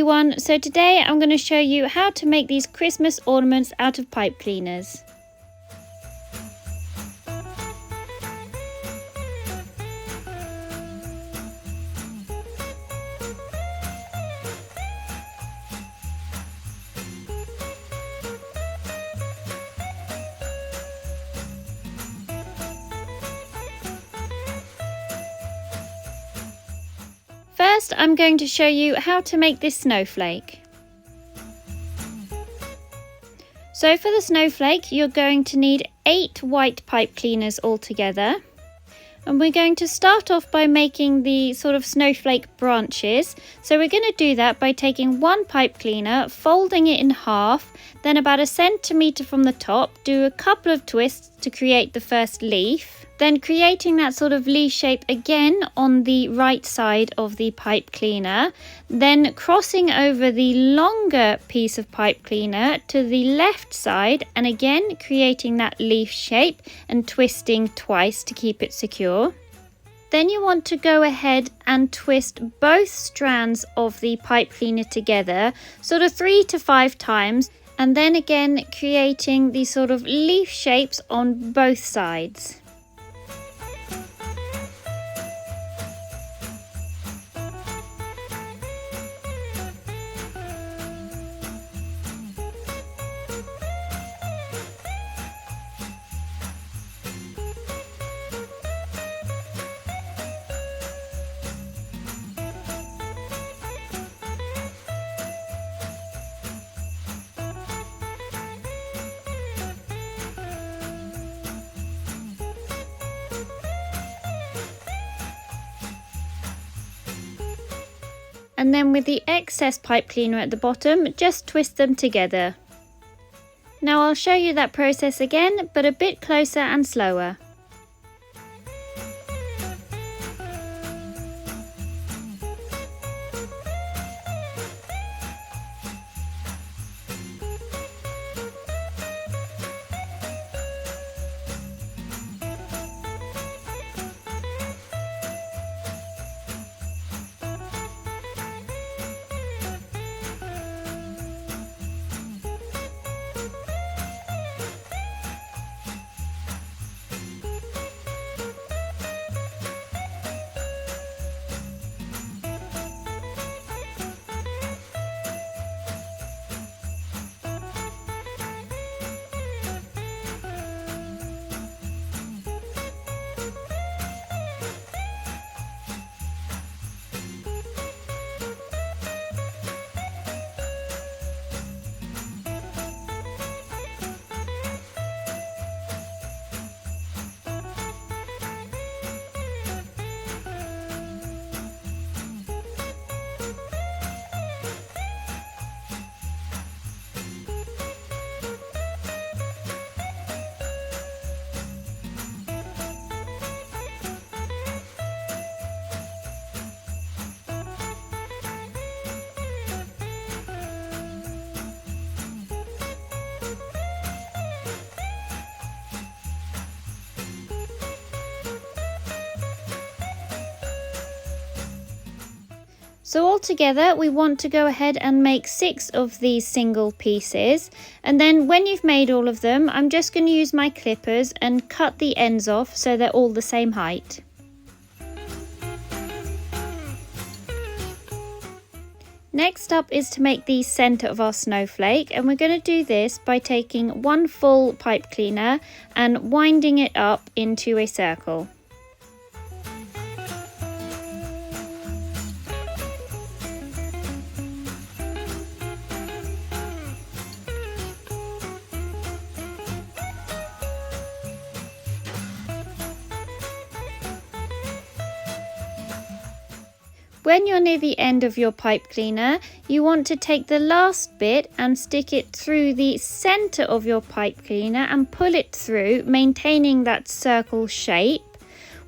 everyone, so today I'm going to show you how to make these Christmas ornaments out of pipe cleaners. First, I'm going to show you how to make this snowflake. So for the snowflake, you're going to need 8 white pipe cleaners altogether. And we're going to start off by making the sort of snowflake branches. So we're going to do that by taking one pipe cleaner, folding it in half, then about 1 centimetre from the top, do a couple of twists to create the first leaf. Then creating that sort of leaf shape again on the right side of the pipe cleaner. Then crossing over the longer piece of pipe cleaner to the left side and again creating that leaf shape and twisting twice to keep it secure. Then you want to go ahead and twist both strands of the pipe cleaner together, sort of 3 to 5 times, and then again creating these sort of leaf shapes on both sides. And then with the excess pipe cleaner at the bottom, just twist them together. Now I'll show you that process again, but a bit closer and slower. So altogether we want to go ahead and make 6 of these single pieces, and then when you've made all of them, I'm just going to use my clippers and cut the ends off so they're all the same height. Next up is to make the centre of our snowflake, and we're going to do this by taking one full pipe cleaner and winding it up into a circle. When you're near the end of your pipe cleaner, you want to take the last bit and stick it through the center of your pipe cleaner and pull it through, maintaining that circle shape.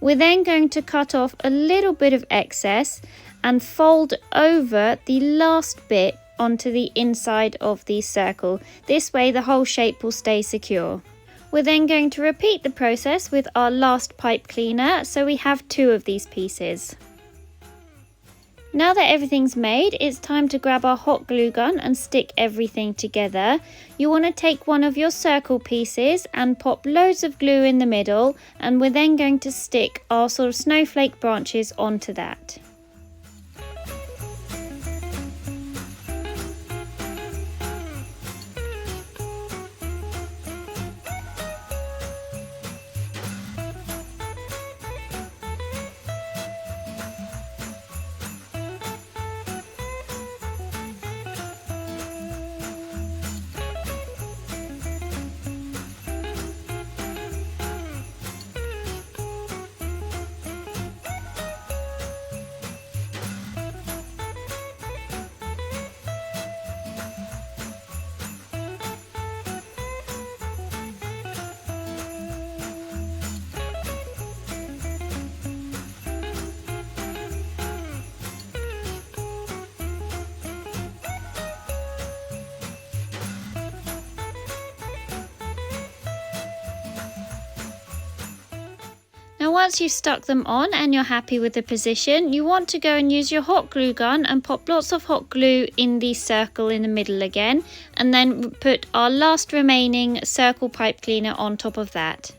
We're then going to cut off a little bit of excess and fold over the last bit onto the inside of the circle. This way the whole shape will stay secure. We're then going to repeat the process with our last pipe cleaner, so we have 2 of these pieces. Now that everything's made, it's time to grab our hot glue gun and stick everything together. You want to take one of your circle pieces and pop loads of glue in the middle, and we're then going to stick our sort of snowflake branches onto that. Now once you've stuck them on and you're happy with the position, you want to go and use your hot glue gun and pop lots of hot glue in the circle in the middle again, and then put our last remaining circle pipe cleaner on top of that.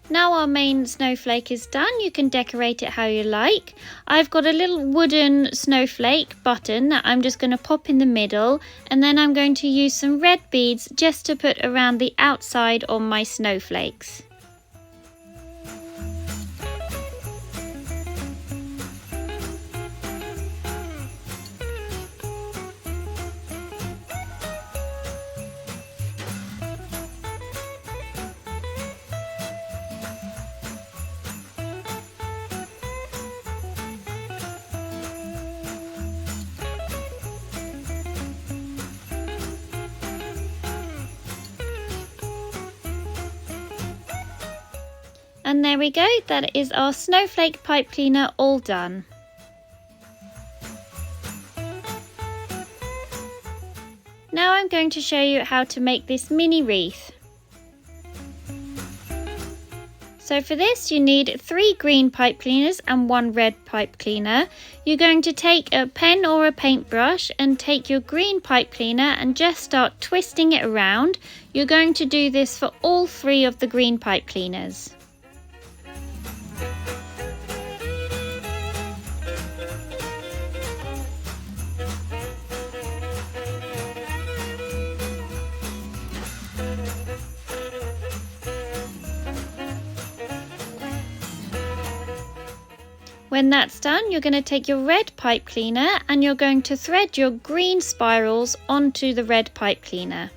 Now our main snowflake is done, you can decorate it how you like. I've got a little wooden snowflake button that I'm just going to pop in the middle, and then I'm going to use some red beads just to put around the outside on my snowflakes. And there we go, that is our snowflake pipe cleaner all done. Now I'm going to show you how to make this mini wreath. So for this you need 3 green pipe cleaners and 1 red pipe cleaner. You're going to take a pen or a paintbrush and take your green pipe cleaner and just start twisting it around. You're going to do this for all 3 of the green pipe cleaners. When that's done, you're going to take your red pipe cleaner and you're going to thread your green spirals onto the red pipe cleaner.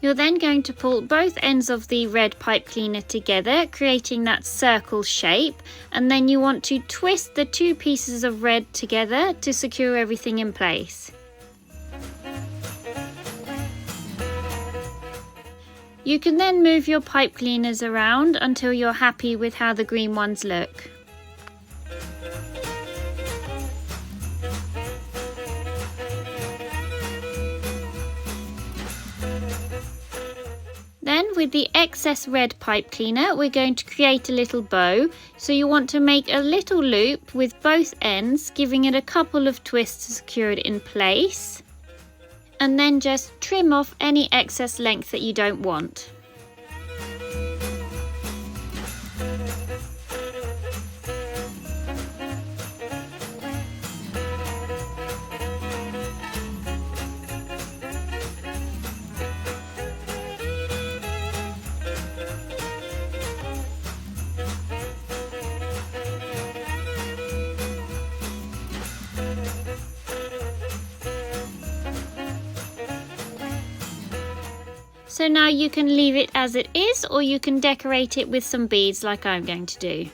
You're then going to pull both ends of the red pipe cleaner together, creating that circle shape, and then you want to twist the 2 pieces of red together to secure everything in place. You can then move your pipe cleaners around until you're happy with how the green ones look. Then with the excess red pipe cleaner, we're going to create a little bow. So you want to make a little loop with both ends, giving it a couple of twists to secure it in place. And then just trim off any excess length that you don't want. So now you can leave it as it is, or you can decorate it with some beads like I'm going to do.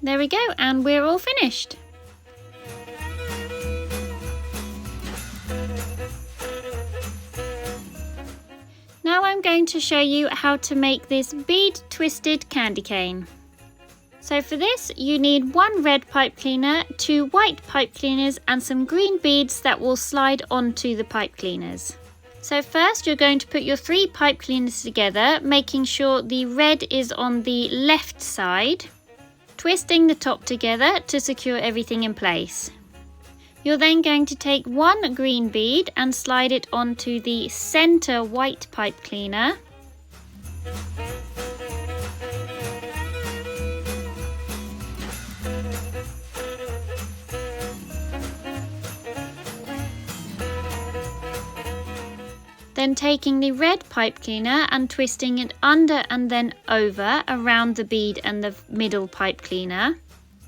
There we go, and we're all finished. Now I'm going to show you how to make this bead twisted candy cane. So for this you need 1 red pipe cleaner, 2 white pipe cleaners and some green beads that will slide onto the pipe cleaners. So first you're going to put your 3 pipe cleaners together, making sure the red is on the left side, twisting the top together to secure everything in place. You're then going to take 1 green bead and slide it onto the center white pipe cleaner. Then taking the red pipe cleaner and twisting it under and then over around the bead and the middle pipe cleaner.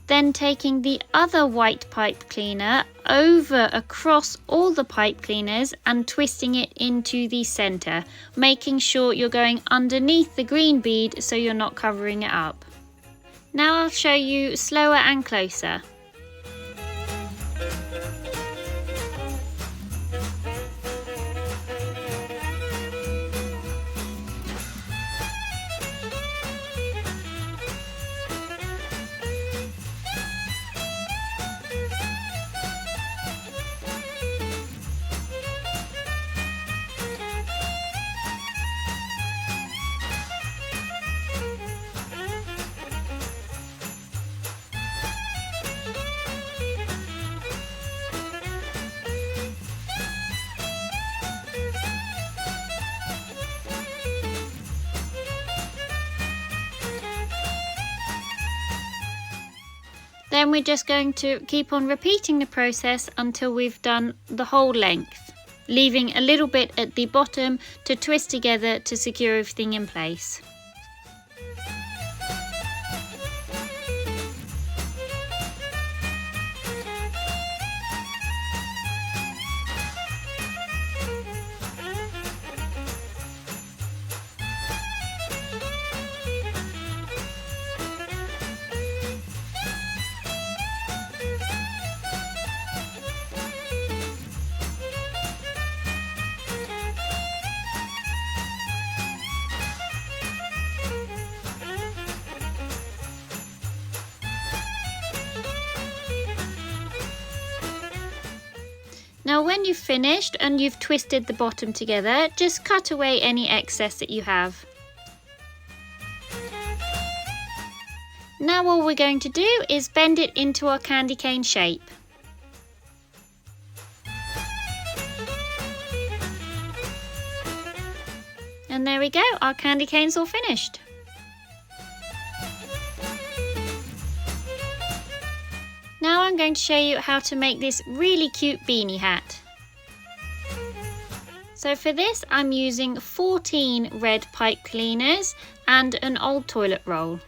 Then taking the other white pipe cleaner over across all the pipe cleaners and twisting it into the center, making sure you're going underneath the green bead so you're not covering it up. Now I'll show you slower and closer. Then we're just going to keep on repeating the process until we've done the whole length, leaving a little bit at the bottom to twist together to secure everything in place. Now when you've finished and you've twisted the bottom together, just cut away any excess that you have. Now all we're going to do is bend it into our candy cane shape. And there we go, our candy cane's all finished. Now I'm going to show you how to make this really cute beanie hat. So for this I'm using 14 red pipe cleaners and an old toilet roll.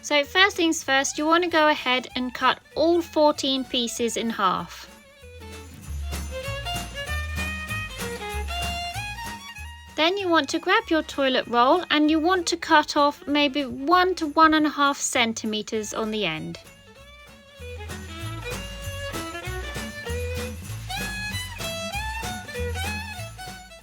So first things first, you want to go ahead and cut all 14 pieces in half. Then you want to grab your toilet roll and you want to cut off maybe 1 to 1.5 centimeters on the end.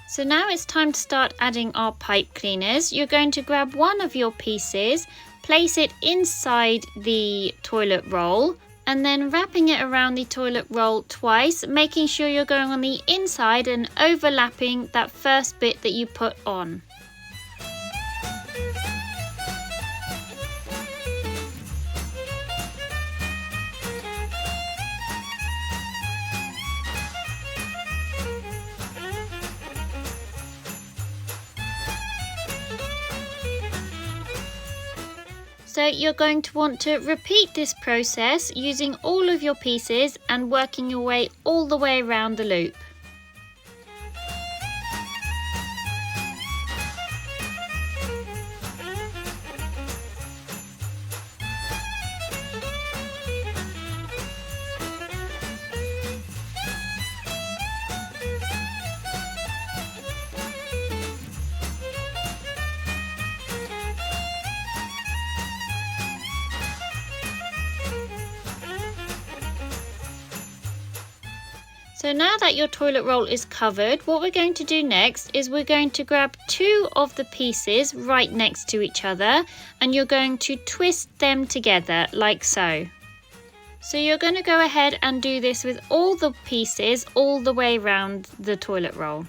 So now it's time to start adding our pipe cleaners. You're going to grab one of your pieces, place it inside the toilet roll, and then wrapping it around the toilet roll twice, making sure you're going on the inside and overlapping that first bit that you put on. So you're going to want to repeat this process using all of your pieces and working your way all the way around the loop. So now that your toilet roll is covered, what we're going to do next is we're going to grab two of the pieces right next to each other and you're going to twist them together like so. So you're going to go ahead and do this with all the pieces all the way around the toilet roll.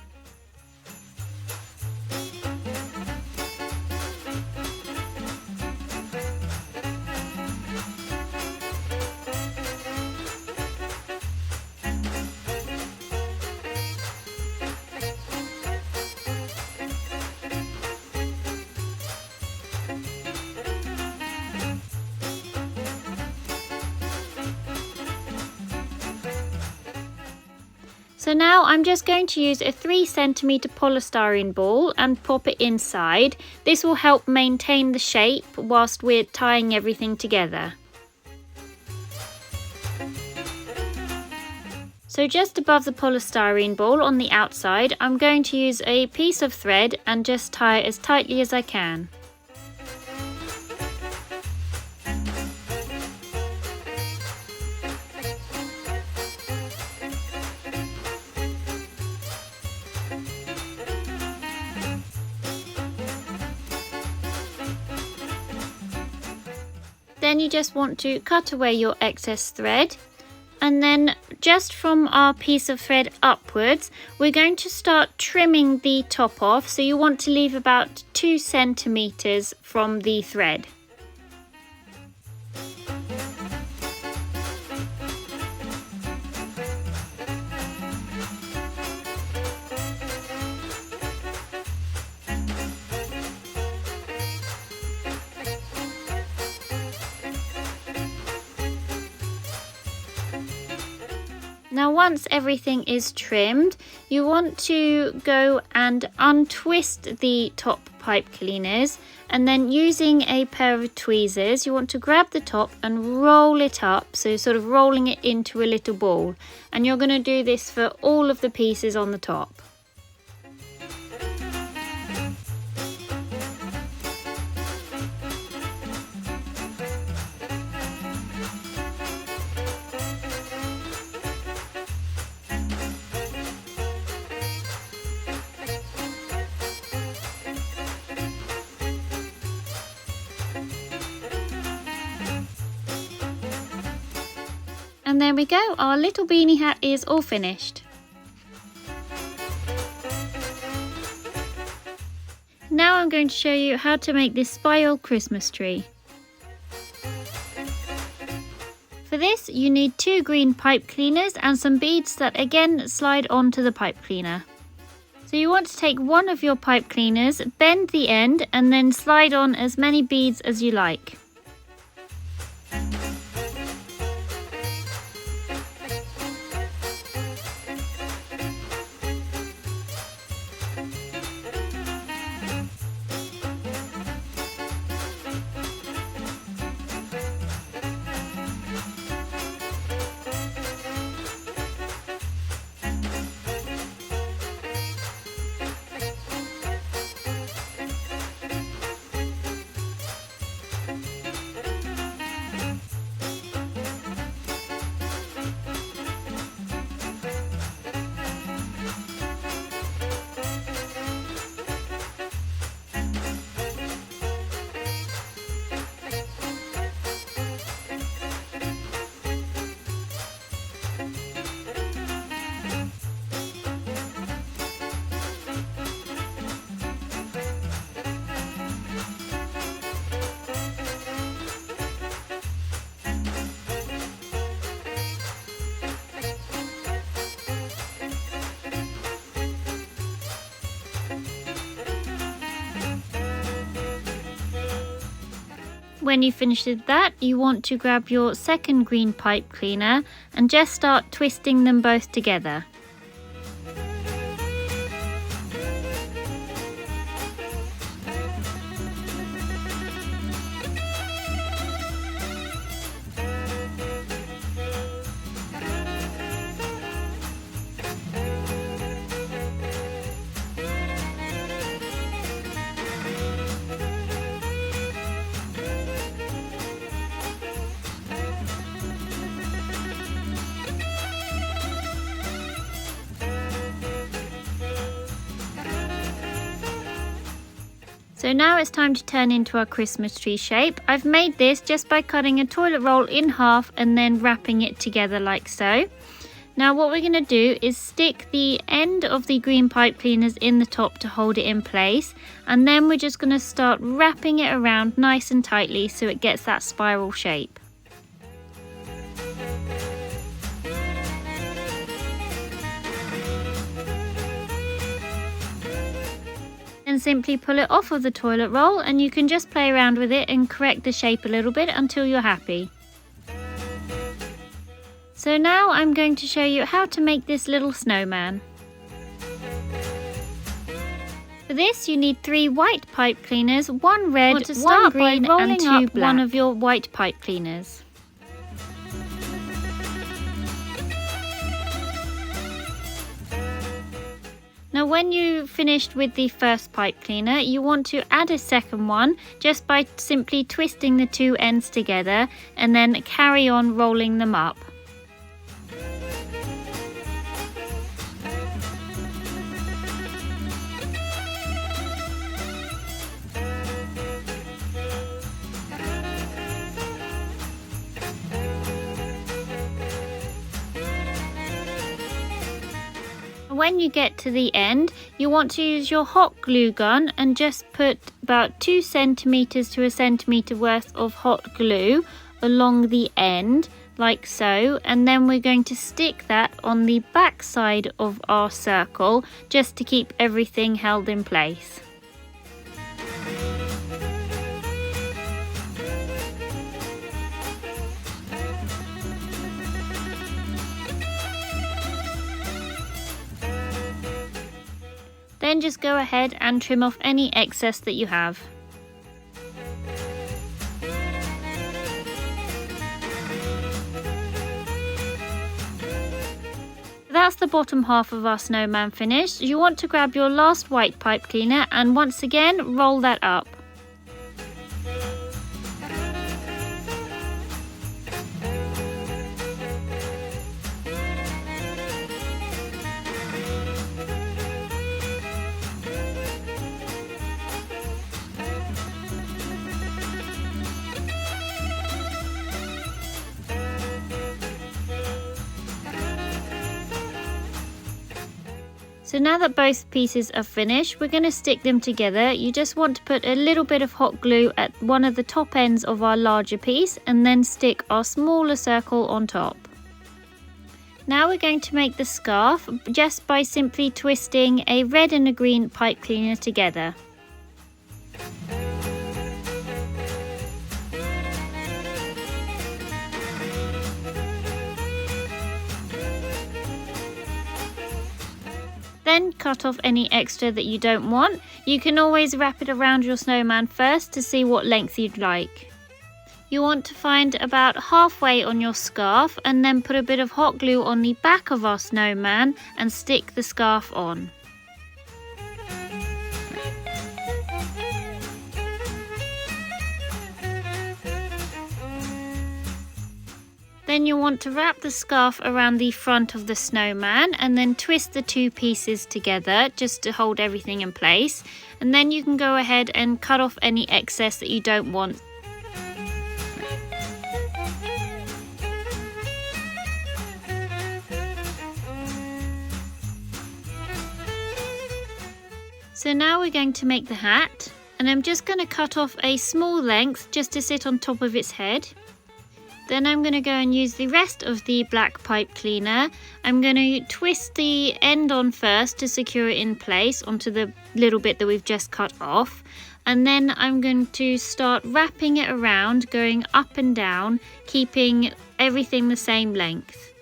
So now I'm just going to use a 3cm polystyrene ball and pop it inside. This will help maintain the shape whilst we're tying everything together. So just above the polystyrene ball on the outside, I'm going to use a piece of thread and just tie it as tightly as I can. Then you just want to cut away your excess thread, and then just from our piece of thread upwards we're going to start trimming the top off, so you want to leave about 2 centimeters from the thread. Now once everything is trimmed, you want to go and untwist the top pipe cleaners, and then using a pair of tweezers you want to grab the top and roll it up, so sort of rolling it into a little ball, and you're going to do this for all of the pieces on the top. And there we go, our little beanie hat is all finished. Now I'm going to show you how to make this spiral Christmas tree. For this you need 2 green pipe cleaners and some beads that again slide onto the pipe cleaner. So you want to take one of your pipe cleaners, bend the end and then slide on as many beads as you like. When you finish with that, you want to grab your second green pipe cleaner and just start twisting them both together. So now it's time to turn into our Christmas tree shape. I've made this just by cutting a toilet roll in half and then wrapping it together like so. Now what we're going to do is stick the end of the green pipe cleaners in the top to hold it in place, and then we're just going to start wrapping it around nice and tightly so it gets that spiral shape. Then simply pull it off of the toilet roll, and you can just play around with it and correct the shape a little bit until you're happy. So now I'm going to show you how to make this little snowman. For this you need 3 white pipe cleaners, 1 red, 1 green and 2 black. One of your white pipe cleaners. Now when you've finished with the first pipe cleaner, you want to add a second one just by simply twisting the 2 ends together and then carry on rolling them up. When you get to the end, you want to use your hot glue gun and just put about 2 centimeters to a centimeter worth of hot glue along the end like so, and then we're going to stick that on the back side of our circle just to keep everything held in place. Then just go ahead and trim off any excess that you have. That's the bottom half of our snowman finished. You want to grab your last white pipe cleaner and once again roll that up. So now that both pieces are finished, we're going to stick them together. You just want to put a little bit of hot glue at one of the top ends of our larger piece and then stick our smaller circle on top. Now we're going to make the scarf just by simply twisting a red and a green pipe cleaner together. Then cut off any extra that you don't want. You can always wrap it around your snowman first to see what length you'd like. You want to find about halfway on your scarf and then put a bit of hot glue on the back of our snowman and stick the scarf on. Then you want to wrap the scarf around the front of the snowman and then twist the 2 pieces together just to hold everything in place. And then you can go ahead and cut off any excess that you don't want. So now we're going to make the hat, and I'm just going to cut off a small length just to sit on top of its head. Then I'm going to go and use the rest of the black pipe cleaner. I'm going to twist the end on first to secure it in place onto the little bit that we've just cut off. And then I'm going to start wrapping it around, going up and down, keeping everything the same length.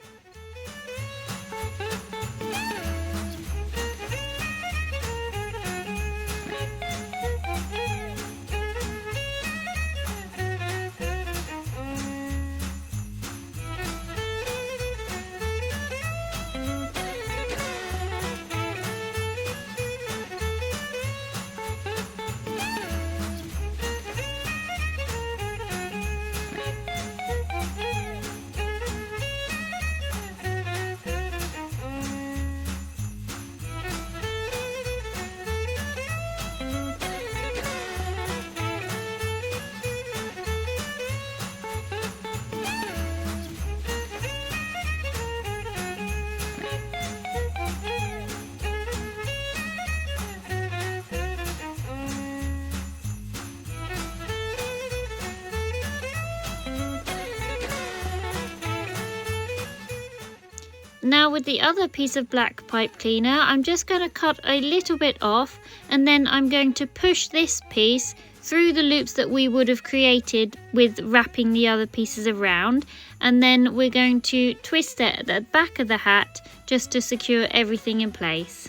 Now with the other piece of black pipe cleaner, I'm just going to cut a little bit off, and then I'm going to push this piece through the loops that we would have created with wrapping the other pieces around, and then we're going to twist it at the back of the hat just to secure everything in place.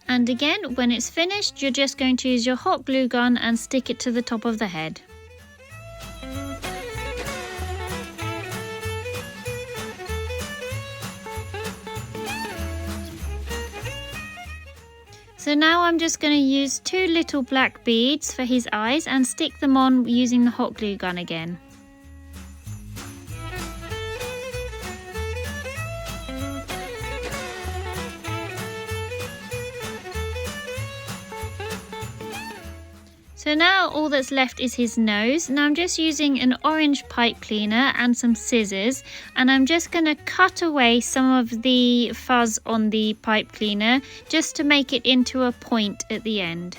And again, when it's finished, you're just going to use your hot glue gun and stick it to the top of the head. So now I'm just going to use 2 little black beads for his eyes and stick them on using the hot glue gun again. So now all that's left is his nose. Now I'm just using an orange pipe cleaner and some scissors, and I'm just going to cut away some of the fuzz on the pipe cleaner just to make it into a point at the end.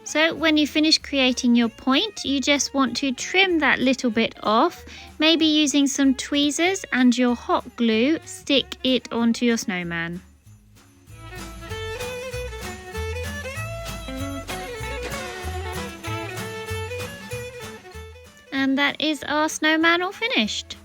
So when you finish creating your point, you just want to trim that little bit off, maybe using some tweezers and your hot glue, stick it onto your snowman. And that is our snowman all finished.